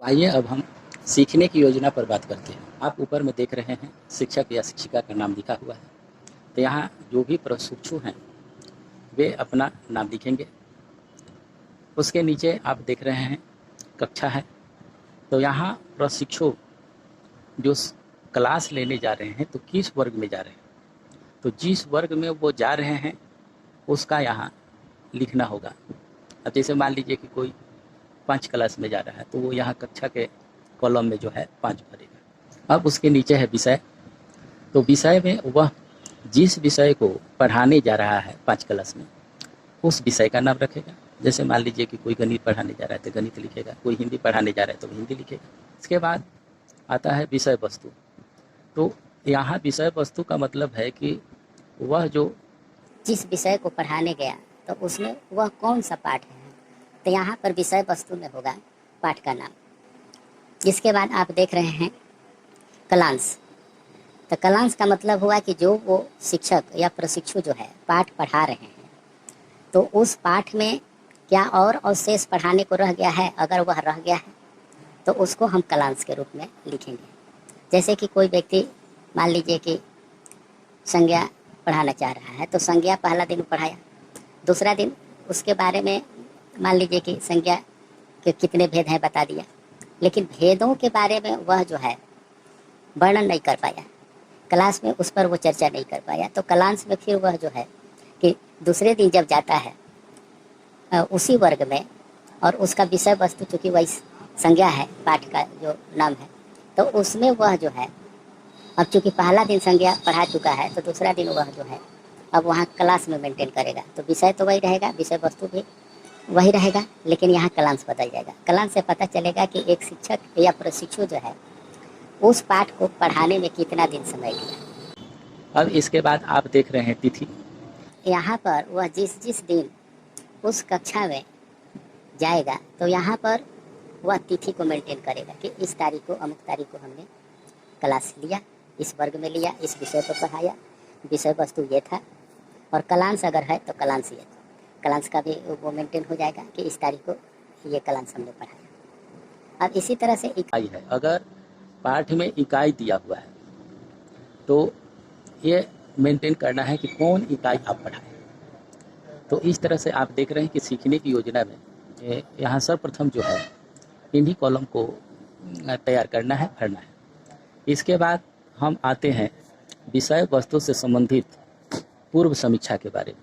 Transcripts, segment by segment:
आइए अब हम सीखने की योजना पर बात करते हैं। आप ऊपर में देख रहे हैं शिक्षक या शिक्षिका का नाम लिखा हुआ है। तो यहाँ जो भी प्रशिक्षु हैं वे अपना नाम लिखेंगे। उसके नीचे आप देख रहे हैं कक्षा है। तो यहाँ प्रशिक्षु जो क्लास लेने जा रहे हैं तो किस वर्ग में जा रहे हैं, तो जिस वर्ग में वो जा रहे हैं उसका यहाँ लिखना होगा। अब जैसे मान लीजिए कि कोई 5 क्लास में जा रहा है तो वो यहाँ कक्षा के कॉलम में जो है 5 भरेगा। अब उसके नीचे है विषय। तो विषय में वह जिस विषय को पढ़ाने जा रहा है 5 क्लास में उस विषय का नाम रखेगा। जैसे मान लीजिए कि कोई गणित पढ़ाने जा रहा है तो गणित लिखेगा, कोई हिंदी पढ़ाने जा रहा है तो हिंदी लिखेगा। इसके बाद आता है विषय वस्तु। तो यहाँ विषय वस्तु का मतलब है कि वह जो जिस विषय को पढ़ाने गया तो उसमें वह कौन सा पाठ है, तो यहाँ पर विषय वस्तु में होगा पाठ का नाम। जिसके बाद आप देख रहे हैं कलांश। तो कलांश का मतलब हुआ कि जो वो शिक्षक या प्रशिक्षु जो है पाठ पढ़ा रहे हैं तो उस पाठ में क्या और अवशेष पढ़ाने को रह गया है, अगर वह रह गया है तो उसको हम कलांश के रूप में लिखेंगे। जैसे कि कोई व्यक्ति मान लीजिए कि संज्ञा पढ़ाना चाह रहा है तो संज्ञा पहला दिन पढ़ाया, दूसरा दिन उसके बारे में मान लीजिए कि संज्ञा के कितने भेद हैं बता दिया, लेकिन भेदों के बारे में वह जो है वर्णन नहीं कर पाया, क्लास में उस पर वो चर्चा नहीं कर पाया। तो कलांश में फिर वह जो है कि दूसरे दिन जब जाता है उसी वर्ग में और उसका विषय वस्तु चूँकि वही संज्ञा है, पाठ का जो नाम है, तो उसमें वह जो है अब चूँकि पहला दिन संज्ञा पढ़ा चुका है तो दूसरा दिन वह जो है अब वहाँ क्लास में मेंटेन करेगा। तो विषय तो वही रहेगा, विषय वस्तु भी वही रहेगा, लेकिन यहाँ कलांश बदल जाएगा। कलांश से पता चलेगा कि एक शिक्षक या प्रशिक्षु जो है उस पाठ को पढ़ाने में कितना दिन समय लिया। अब इसके बाद आप देख रहे हैं तिथि। यहाँ पर वह जिस जिस दिन उस कक्षा में जाएगा तो यहाँ पर वह तिथि को मेंटेन करेगा कि इस तारीख को अमुक तारीख को हमने क्लास लिया, इस वर्ग में लिया, इस विषय पर पढ़ाया, विषय वस्तु ये था। और कलांश अगर है तो कलांश ये था, कलांश का भी वो मेंटेन हो जाएगा कि इस तारीख को ये कलांश हमने पढ़ाया। अब इसी तरह से इकाई है, अगर पाठ में इकाई दिया हुआ है तो ये मेंटेन करना है कि कौन इकाई आप पढ़ाएं। तो इस तरह से आप देख रहे हैं कि सीखने की योजना में यहाँ सर्वप्रथम जो है इन्हीं कॉलम को तैयार करना है, भरना है। इसके बाद हम आते हैं विषय वस्तु से संबंधित पूर्व समीक्षा के बारे में।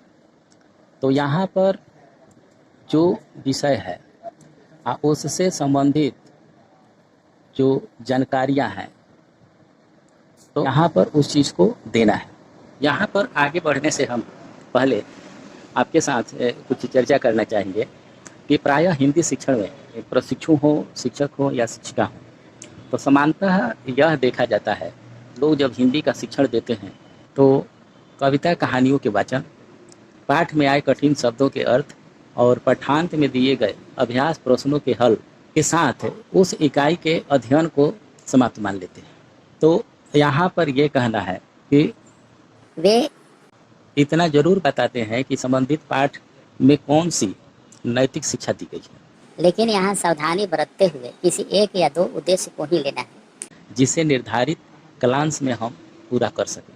तो यहाँ पर जो विषय है उससे संबंधित जो जानकारियाँ हैं तो यहाँ पर उस चीज़ को देना है। यहाँ पर आगे बढ़ने से हम पहले आपके साथ कुछ चर्चा करना चाहेंगे कि प्रायः हिंदी शिक्षण में प्रशिक्षु हो, शिक्षक हो या शिक्षिका हो, तो समानतः यह देखा जाता है लोग जब हिंदी का शिक्षण देते हैं तो कविता कहानियों के वाचन, पाठ में आए कठिन शब्दों के अर्थ और पाठांत में दिए गए अभ्यास प्रश्नों के हल के साथ उस इकाई के अध्ययन को समाप्त मान लेते हैं। तो यहाँ पर यह कहना है कि वे इतना जरूर बताते हैं कि संबंधित पाठ में कौन सी नैतिक शिक्षा दी गई है, लेकिन यहाँ सावधानी बरतते हुए किसी एक या दो उद्देश्य को ही लेना है जिसे निर्धारित क्लास में हम पूरा कर सकें।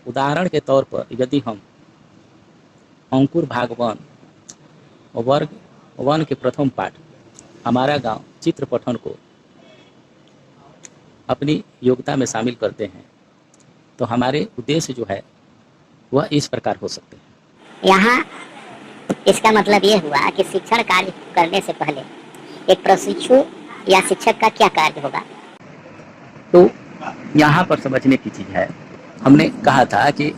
उदाहरण के तौर पर यदि हम अंकुर भाग 1 वर्ग 1 के प्रथम पाठ हमारा गांव चित्र पठन को अपनी योग्यता में शामिल करते हैं तो हमारे उद्देश्य जो है वह इस प्रकार हो सकते हैं। यहाँ इसका मतलब ये हुआ कि शिक्षण कार्य करने से पहले एक प्रशिक्षु या शिक्षक का क्या कार्य होगा। तो यहाँ पर समझने की चीज़ है, हमने कहा था कि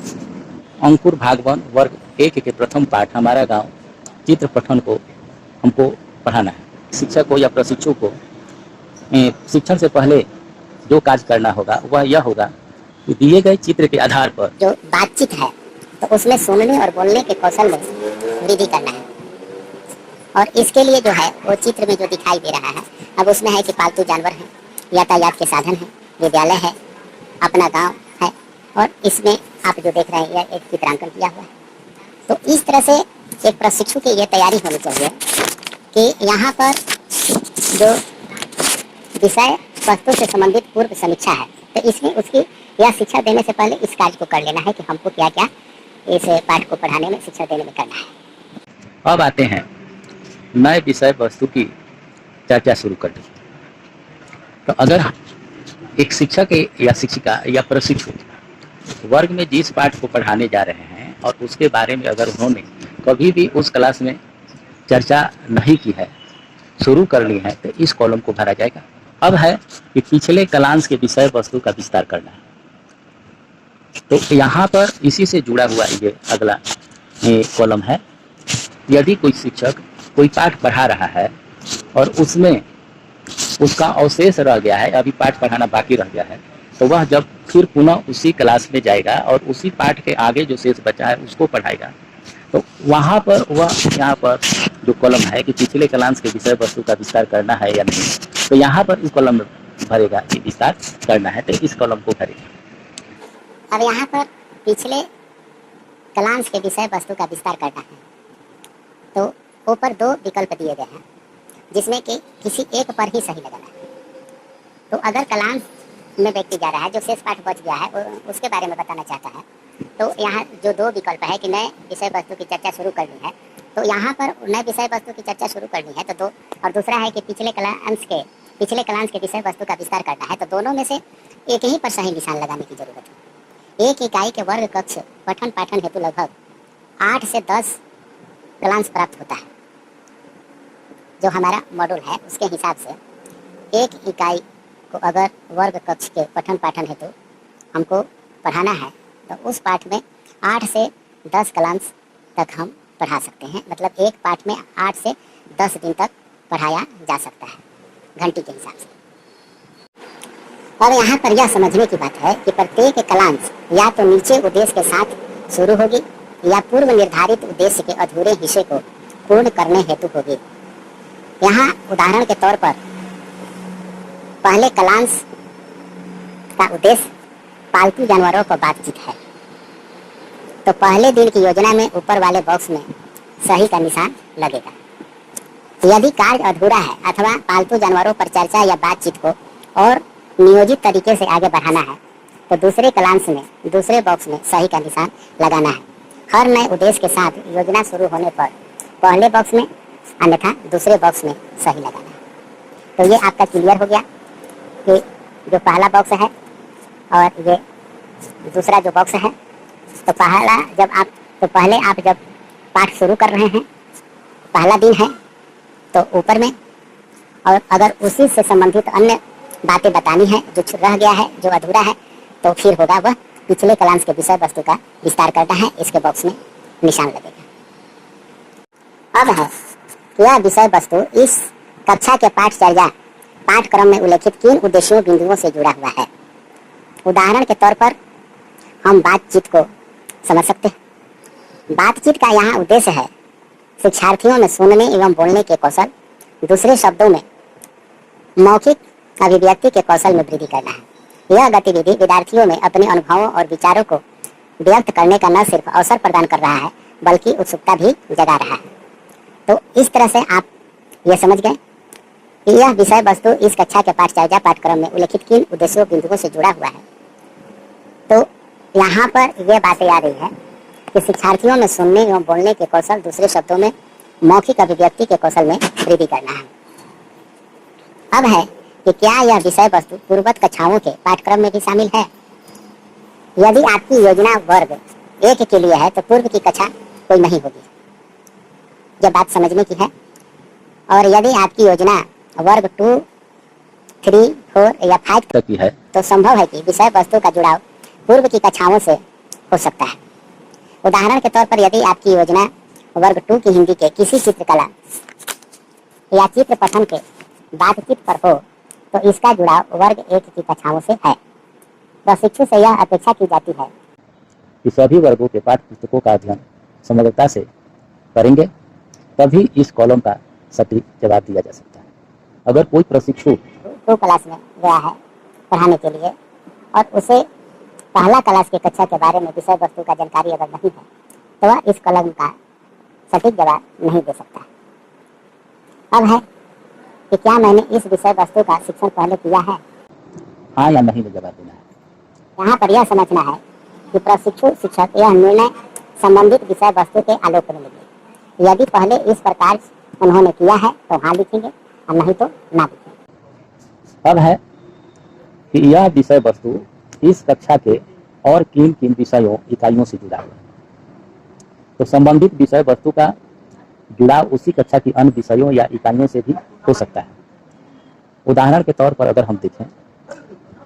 अंकुर भाग 1 वर्ग 1 के प्रथम पाठ हमारा गांव चित्र पठन को हमको पढ़ाना है। शिक्षक को या प्रशिक्षु को शिक्षण से पहले जो कार्य करना होगा वह यह होगा कि दिए गए चित्र के आधार पर जो बातचीत है तो उसमें सुनने और बोलने के कौशल में वृद्धि करना है। और इसके लिए जो है वो चित्र में जो दिखाई दे रहा है, अब उसमें है कि पालतू जानवर हैं, यातायात के साधन हैं, विद्यालय है, अपना गांव है, और इसमें आप जो देख रहे हैं यह एक चित्रांकन किया हुआ है। तो इस तरह से एक प्रशिक्षु की ये तैयारी होनी चाहिए कि यहाँ पर जो विषय वस्तु से संबंधित पूर्व समीक्षा है। तो इसमें उसकी यह शिक्षा देने से पहले इस कार्य को कर लेना है कि हमको क्या क्या इस पाठ को पढ़ाने में, शिक्षा देने में करना है। अब आते हैं नए विषय वस्तु की चर्चा शुरू कर दी। तो अगर एक शिक्षक या शिक्षिका या प्रशिक्षु वर्ग में जिस पाठ को पढ़ाने जा रहे हैं और उसके बारे में अगर उन्होंने कभी भी उस क्लास में चर्चा नहीं की है, शुरू कर ली है, तो इस कॉलम को भरा जाएगा। अब है कि पिछले क्लास के विषय वस्तु का विस्तार करना है। तो यहाँ पर इसी से जुड़ा हुआ ये अगला कॉलम है। यदि कोई शिक्षक कोई पाठ पढ़ा रहा है और उसमें उसका अवशेष रह गया है, अभी पाठ पढ़ाना बाकी रह गया है, तो वह जब फिर पुनः उसी क्लास में जाएगा और उसी पाठ के आगे जो शेष बचा है उसको पढ़ाएगा, तो वहाँ पर वह यहाँ पर जो कॉलम है कि पिछले क्लास के विषय वस्तु का विस्तार करना है या नहीं, तो यहाँ पर इस कॉलम में भरेगा कि विस्तार करना है, तो इस कॉलम को भरेगा। अब यहाँ पर पिछले क्लास के विषय वस्तु का विस्तार करना है, तो ऊपर दो विकल्प दिए गए हैं जिसमें कि किसी एक पर ही सही लगाना है। तो अगर क्लास में व्यक्ति जा रहा है, जो शेष पाठ बच गया है उसके बारे में बताना चाहता है, तो यहाँ जो दो विकल्प है कि नए विषय वस्तु की चर्चा शुरू करनी है, तो यहाँ पर नए विषय वस्तु की चर्चा शुरू करनी है तो दो, और दूसरा है कि पिछले क्लास के विषय वस्तु का विस्तार करना है, तो दोनों में से एक ही पर सही निशान लगाने की जरूरत है। एक इकाई के वर्ग कक्ष पठन पाठन हेतु लगभग 8 से 10 क्लास प्राप्त होता है। जो हमारा मॉड्यूल है उसके हिसाब से एक इकाई को अगर वर्ग कक्ष के पठन पाठन हेतु हमको पढ़ाना है, तो उस पाठ में 8 से 10 क्लास तक हम पढ़ा सकते हैं। मतलब एक पाठ में 8 से 10 दिन तक पढ़ाया जा सकता है घंटी के हिसाब से। और यहाँ पर यह समझने की बात है कि प्रत्येक क्लास या तो नीचे उद्देश्य के साथ शुरू होगी या पूर्व निर्धारित उद्देश्य के अधूरे हिस्से को पूर्ण करने हेतु होगी। यहाँ उदाहरण के तौर पर पहले क्लास का उद्देश्य पालतू जानवरों को बातचीत है, तो पहले दिन की योजना में ऊपर वाले बॉक्स में सही का निशान लगेगा। यदि कार्य अधूरा है अथवा पालतू जानवरों पर चर्चा या बातचीत को और नियोजित तरीके से आगे बढ़ाना है, तो दूसरे क्लास में दूसरे बॉक्स में सही का निशान लगाना है। हर नए उद्देश्य के साथ योजना शुरू होने पर पहले बॉक्स में, अन्यथा दूसरे बॉक्स में सही लगाना है। तो ये आपका क्लियर हो गया कि जो पहला बॉक्स है और ये दूसरा जो बॉक्स है, तो पहले आप जब पाठ शुरू कर रहे हैं, पहला दिन है, तो ऊपर में, और अगर उसी से संबंधित अन्य बातें बतानी है जो रह गया है, जो अधूरा है, तो फिर होगा वह पिछले क्लास के विषय वस्तु का विस्तार करना है, इसके बॉक्स में निशान लगेगा। अब है यह विषय वस्तु इस कक्षा के पाठचर्या पाठक्रम में उल्लेखित किन उद्देश्यों बिंदुओं से जुड़ा हुआ है। उदाहरण के तौर पर हम बातचीत को समझ सकते हैं। बातचीत का यहाँ उद्देश्य है शिक्षार्थियों में सुनने एवं बोलने के कौशल, दूसरे शब्दों में मौखिक अभिव्यक्ति के कौशल में वृद्धि करना है। यह गतिविधि विद्यार्थियों में अपने अनुभवों और विचारों को व्यक्त करने का न सिर्फ अवसर प्रदान कर रहा है, बल्कि उत्सुकता भी जगा रहा है। तो इस तरह से आप ये समझ गए कि यह विषय वस्तु इस कक्षा के पाठचर्या पाठक्रम में उल्लेखित किन उद्देश्यों बिंदुओं से जुड़ा हुआ है। तो यहाँ पर यह बातें आ रही है कि शिक्षार्थियों में सुनने एवं बोलने के कौशल, दूसरे शब्दों में मौखिक अभिव्यक्ति के कौशल में वृद्धि करना है। अब है कि क्या यह विषय वस्तु पूर्ववत कक्षाओं के पाठ्यक्रम में भी शामिल है। यदि आपकी योजना वर्ग 1 के लिए है, तो पूर्व की कक्षा कोई नहीं होगी, यह बात समझने की है। और यदि आपकी योजना वर्ग 2, 3, 4 या 5 तक की है, तो संभव है कि विषय वस्तु का जुड़ाव पूर्व की कक्षाओं से हो सकता है। उदाहरण के तौर पर यदि आपकी योजना वर्ग 2 की हिंदी के किसी चित्रकला या चित्र पठन के बातचीत पर हो, तो इसका जुड़ाव वर्ग 1 की कक्षाओं से है। प्रशिक्षु से यह अपेक्षा की जाती है कि सभी वर्गों के पाठ्य पुस्तकों का अध्ययन समग्रता से करेंगे, तभी इस कॉलम का सटीक जवाब दिया जा सकता है। अगर कोई प्रशिक्षु 2 क्लास में गया है पढ़ाने के लिए और उसे पहला क्लास के कक्षा के बारे में विषय वस्तु का जानकारी अगर नहीं है, तो वह इस कॉलम का सटीक जवाब नहीं दे सकता। अब है कि क्या मैंने इस विषय वस्तु का शिक्षण पहले किया है। हाँ या नहीं में जवाब देना है। यहाँ पर यह समझना है कि प्रशिक्षु शिक्षक यह निर्णय संबंधित विषय वस्तु के आलोक में लेंगे। यदि पहले इस प्रकार उन्होंने किया है तो हाँ लिखेंगे और नहीं तो ना लिखेंगे। अब है कि यह विषय वस्तु इस कक्षा के और किन किन विषयों इकाइयों से जुड़ा हुआ है। तो संबंधित विषय वस्तु का जुड़ाव उसी कक्षा की अन्य विषयों या इकाइयों से भी हो सकता है। उदाहरण के तौर पर अगर हम देखें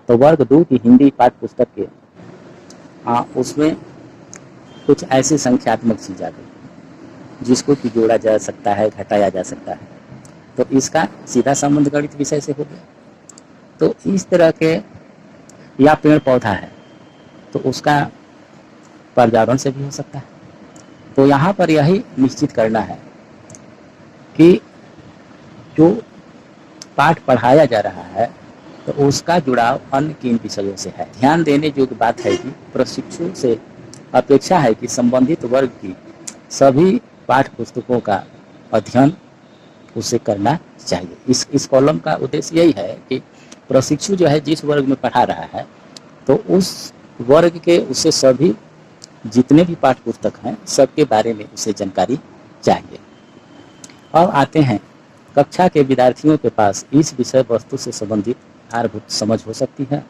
तो वर्ग 2 की हिंदी पाठ्य पुस्तक के उसमें कुछ ऐसी संख्यात्मक चीज आ गई जिसको कि जोड़ा जा सकता है, घटाया जा सकता है, तो इसका सीधा संबंध गणित विषय से हो गया। तो इस तरह के या पेड़ पौधा है तो उसका पर्यावरण से भी हो सकता है। तो यहाँ पर यही निश्चित करना है कि जो पाठ पढ़ाया जा रहा है तो उसका जुड़ाव अन्य किन विषयों से है। ध्यान देने योग्य बात है कि प्रशिक्षु से अपेक्षा है कि संबंधित वर्ग की सभी पाठ्य पुस्तकों का अध्ययन उसे करना चाहिए। इस कॉलम का उद्देश्य यही है कि प्रशिक्षु जो है जिस वर्ग में पढ़ा रहा है तो उस वर्ग के उसे सभी जितने भी पाठ्य पुस्तक हैं सबके बारे में उसे जानकारी चाहिए। अब आते हैं, कक्षा के विद्यार्थियों के पास इस विषय वस्तु से संबंधित आधारभूत समझ हो सकती है।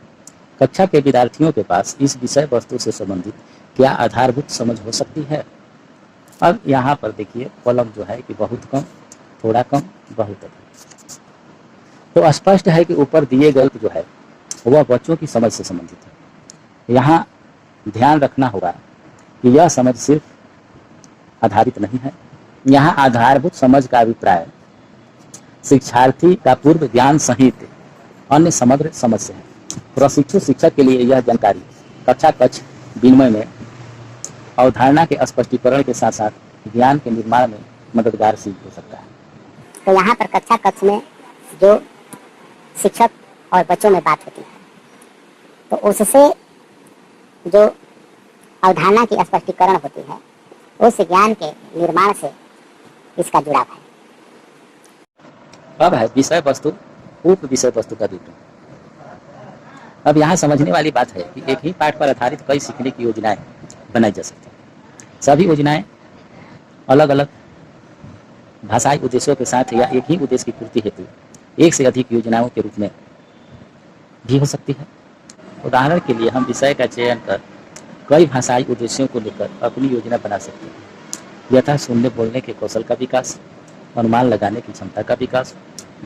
कक्षा के विद्यार्थियों के पास इस विषय वस्तु से संबंधित क्या आधारभूत समझ हो सकती है। अब यहाँ पर देखिए कॉलम जो है कि बहुत कम, थोड़ा कम, बहुत अधिक। तो स्पष्ट है कि ऊपर दिए गए जो है वह बच्चों की समझ से संबंधित है। यहाँ ध्यान रखना होगा कि यह समझ सिर्फ आधारित नहीं है। यहाँ आधारभूत समझ का अभिप्राय शिक्षार्थी का पूर्व ज्ञान सहित अन्य समग्र समझ से है। प्रशिक्षु शिक्षक के लिए यह जानकारी कक्षा कक्ष विनिमय में अवधारणा के स्पष्टीकरण के साथ साथ ज्ञान के निर्माण में मददगार सिद्ध हो सकता है। तो यहाँ पर कक्षा कक्ष में जो शिक्षक और बच्चों में बात होती है तो उससे जो अवधारणा की स्पष्टीकरण होती है उस ज्ञान के निर्माण से इसका जुड़ाव है। अब है विषय वस्तु उप विषय वस्तु का विवरण। अब यहाँ समझने वाली बात है कि एक ही पाठ पर आधारित कई सीखने की योजनाएं बनाई जा सकती हैं। सभी योजनाएं अलग अलग भाषाई उद्देश्यों के साथ या एक ही उद्देश्य की पूर्ति हेतु एक से अधिक योजनाओं के रूप में भी हो सकती है। उदाहरण के लिए हम विषय का चयन कर कई भाषाई उद्देश्यों को लेकर अपनी योजना बना सकते हैं, यथा सुनने बोलने के कौशल का विकास, अनुमान लगाने की क्षमता का विकास,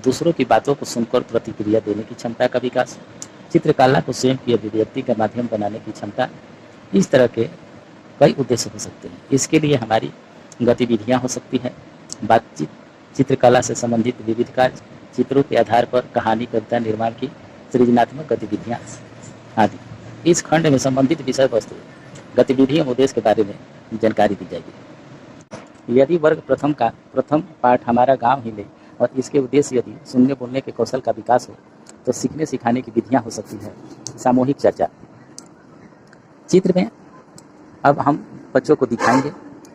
दूसरों की बातों को सुनकर प्रतिक्रिया देने की क्षमता का विकास, चित्रकला को स्वयं की अभिव्यक्ति का माध्यम बनाने की क्षमता। इस तरह के कई उद्देश्य हो सकते हैं। इसके लिए हमारी गतिविधियाँ हो सकती हैं, बातचीत, चित्रकला से संबंधित विविध कार्य, चित्रों के आधार पर कहानी कविता निर्माण की सृजनात्मक गतिविधियाँ आदि। इस खंड में संबंधित विषय वस्तु गतिविधि एवं उद्देश्य के बारे में जानकारी दी जाएगी। यदि वर्ग प्रथम का प्रथम पाठ हमारा गांव ही ले और इसके उद्देश्य यदि सुनने बोलने के कौशल का विकास हो तो सीखने सिखाने की विधियां हो सकती है। सामूहिक चर्चा चित्र में अब हम बच्चों को दिखाएंगे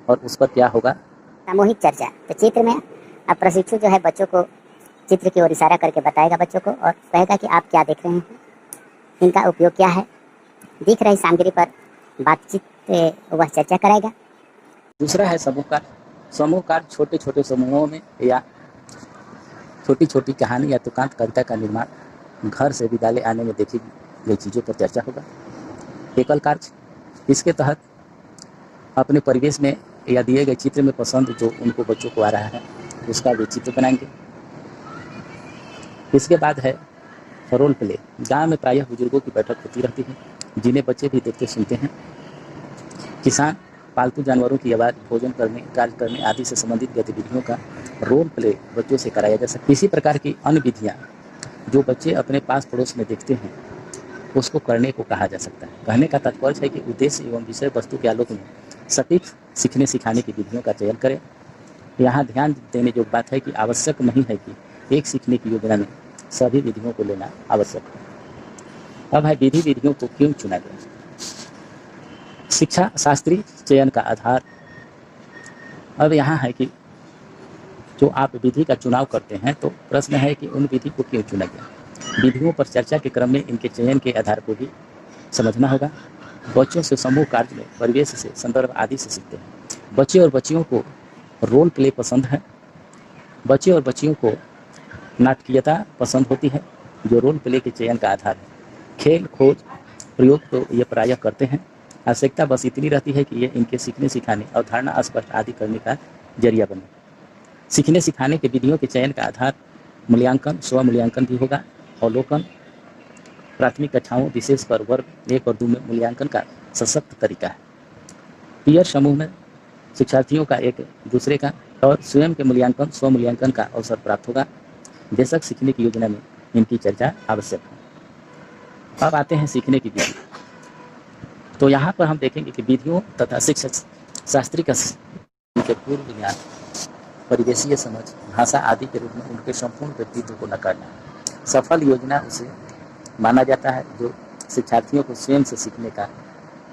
और उस पर क्या होगा सामूहिक चर्चा। तो चित्र में अब प्रशिक्षु जो है बच्चों को चित्र की ओर इशारा करके बताएगा बच्चों को और कहेगा कि आप क्या देख रहे हैं, इनका उपयोग क्या है। दिख रही सामग्री पर बातचीत वह चर्चा कराएगा। दूसरा है समूह कार्य। समूह कार्य छोटे छोटे समूहों में या छोटी छोटी कहानी या तुकांत कविता का निर्माण घर से विद्यालय आने में देखी गई चीज़ों पर चर्चा होगा। एकल कार्य, इसके तहत अपने परिवेश में या दिए गए चित्र में पसंद जो उनको बच्चों को आ रहा है उसका वे चित्र बनाएंगे। इसके बाद है रोल प्ले। गांव में प्रायः बुजुर्गों की बैठक होती रहती है जिन्हें बच्चे भी देखते सुनते हैं। किसान पालतू जानवरों की आवाज़, भोजन करने, कार्य करने आदि से संबंधित गतिविधियों का रोल प्ले बच्चों से कराया जा सकता है। इसी प्रकार की अन्य विधियाँ जो बच्चे अपने पास पड़ोस में देखते हैं उसको करने को कहा जा सकता है। कहने का तात्पर्य है कि उद्देश्य एवं विषय वस्तु के आलोक में सटीक सीखने सिखाने की विधियों का चयन करें। यहाँ ध्यान देने जो बात है कि आवश्यक नहीं है कि एक सीखने की योजना में सभी विधियों को लेना आवश्यक है। अब है विधियों को क्यों चुना गया। शिक्षा शास्त्री चयन का आधार। अब यहाँ है कि जो आप विधि का चुनाव करते हैं, तो प्रश्न है कि उन विधि को क्यों चुना गया। विधियों पर चर्चा के क्रम में इनके चयन के आधार को भी समझना होगा। बच्चों से समूह कार्य में परिवेश से, संदर्भ आदि से सीखते हैं। बच्चे और बच्चियों को रोल प्ले पसंद है। बच्चे और बच्चियों को नाटकीयता पसंद होती है, जो रोल प्ले के चयन का आधार है। खेल, खोज, प्रयोग तो ये प्रायः करते हैं। आवश्यकता बस इतनी रहती है कि ये इनके सीखने सिखाने, अवधारणा स्पष्ट आदि करने का जरिया बने। सीखने सिखाने के विधियों के चयन का आधार मूल्यांकन, स्व मूल्यांकन भी होगा। अवलोकन प्राथमिक कक्षाओं विशेष पर वर्ग 1 और 2 में मूल्यांकन का सशक्त तरीका है। पीयर समूह में शिक्षार्थियों का एक दूसरे का और स्वयं के मूल्यांकन, स्व मूल्यांकन का अवसर प्राप्त होगा। बेशक सीखने की योजना में इनकी चर्चा आवश्यक है। अब आते हैं सीखने की विधि। तो यहाँ पर हम देखेंगे कि विधियों तथा शिक्षक शास्त्री का उनके पूर्व ज्ञान, परिवेशीय समझ, भाषा आदि के रूप में उनके संपूर्ण व्यक्तित्व को नकारना है। सफल योजना उसे माना जाता है जो शिक्षार्थियों को स्वयं से सीखने का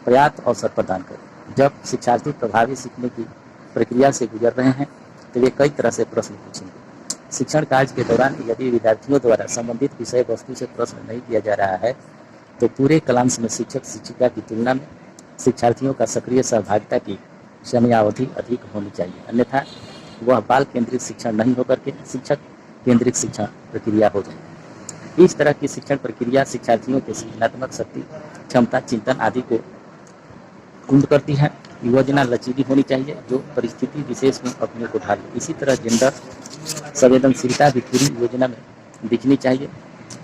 पर्याप्त अवसर प्रदान करे। जब शिक्षार्थी प्रभावी सीखने की प्रक्रिया से गुजर रहे हैं तो वे कई तरह से प्रश्न पूछेंगे। शिक्षण कार्य के दौरान यदि विद्यार्थियों द्वारा संबंधित विषय वस्तु से प्रश्न नहीं किया जा रहा है तो पूरे क्लास में शिक्षक शिक्षिका की तुलना में शिक्षार्थियों का सक्रिय सहभागिता की समयावधि अधिक होनी चाहिए, अन्यथा वह बाल केंद्रित शिक्षण नहीं होकर के शिक्षक केंद्रित शिक्षण प्रक्रिया हो जाएगी। इस तरह की शिक्षण प्रक्रिया शिक्षार्थियों के सृजनात्मक शक्ति, क्षमता, चिंतन आदि को कुंद करती है। योजना लचीली होनी चाहिए जो परिस्थिति विशेष में अपने को ढाले। इसी तरह जेंडर संवेदनशीलता भी पूरी योजना में दिखनी चाहिए।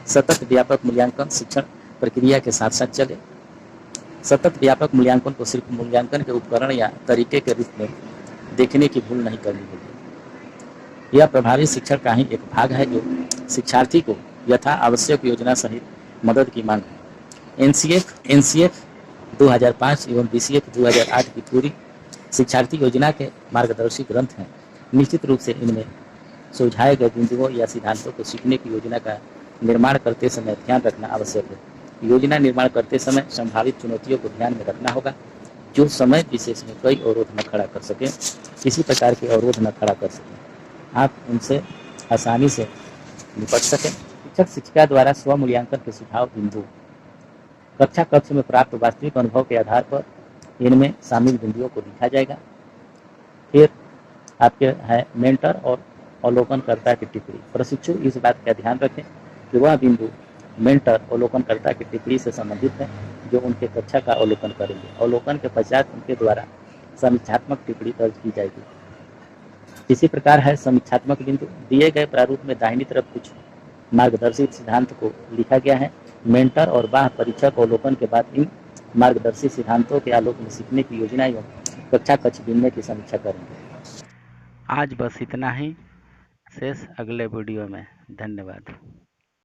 सतत व्यापक मूल्यांकन शिक्षण प्रक्रिया के साथ साथ चले। सतत व्यापक मूल्यांकन को सिर्फ मूल्यांकन के उपकरण या तरीके के रूप में देखने की भूल नहीं करनी होगी। यह प्रभावी शिक्षण का ही एक भाग है जो शिक्षार्थी को यथा आवश्यक योजना सहित मदद की मांग है। एनसीएफ 2005 एवं बीसीएफ 2008 की पूरी शिक्षार्थी योजना के मार्गदर्शी ग्रंथ हैं। निश्चित रूप से इनमें सुझाए गए बिंदुओं या सिद्धांतों को सीखने की योजना का निर्माण करते समय ध्यान रखना आवश्यक है। योजना निर्माण करते समय संभावित चुनौतियों को ध्यान में रखना होगा जो समय विशेष में कई अवरोध न खड़ा कर सके, किसी प्रकार के अवरोध न खड़ा कर सके, आप उनसे आसानी से निपट सकें। शिक्षक शिक्षिका द्वारा स्व मूल्यांकन के सुझाव बिंदु कक्षा कक्ष में प्राप्त वास्तविक अनुभव के आधार पर इनमें शामिल बिंदुओं को लिखा जाएगा। फिर आपके है मेंटर और अवलोकनकर्ता की टिप्पणी। प्रशिक्षु इस बात का ध्यान रखें कि वह बिंदु मेंटर अवलोकनकर्ता की टिप्पणी से संबंधित है जो उनके कक्षा का अवलोकन करेंगे। अवलोकन के पश्चात उनके द्वारा समीक्षात्मक टिप्पणी दर्ज की जाएगी। इसी प्रकार है समीक्षात्मक बिंदु। दिए गए प्रारूप में दाहिनी तरफ कुछ मार्गदर्शित सिद्धांत को लिखा गया है। मेंटर और बाह्य परीक्षक अवलोकन के बाद इन मार्गदर्शित सिद्धांतों के आलोक में सीखने की योजना एवं कक्षा कक्ष बिंदु की समीक्षा करेंगे। आज बस इतना ही, शेष अगले वीडियो में। धन्यवाद।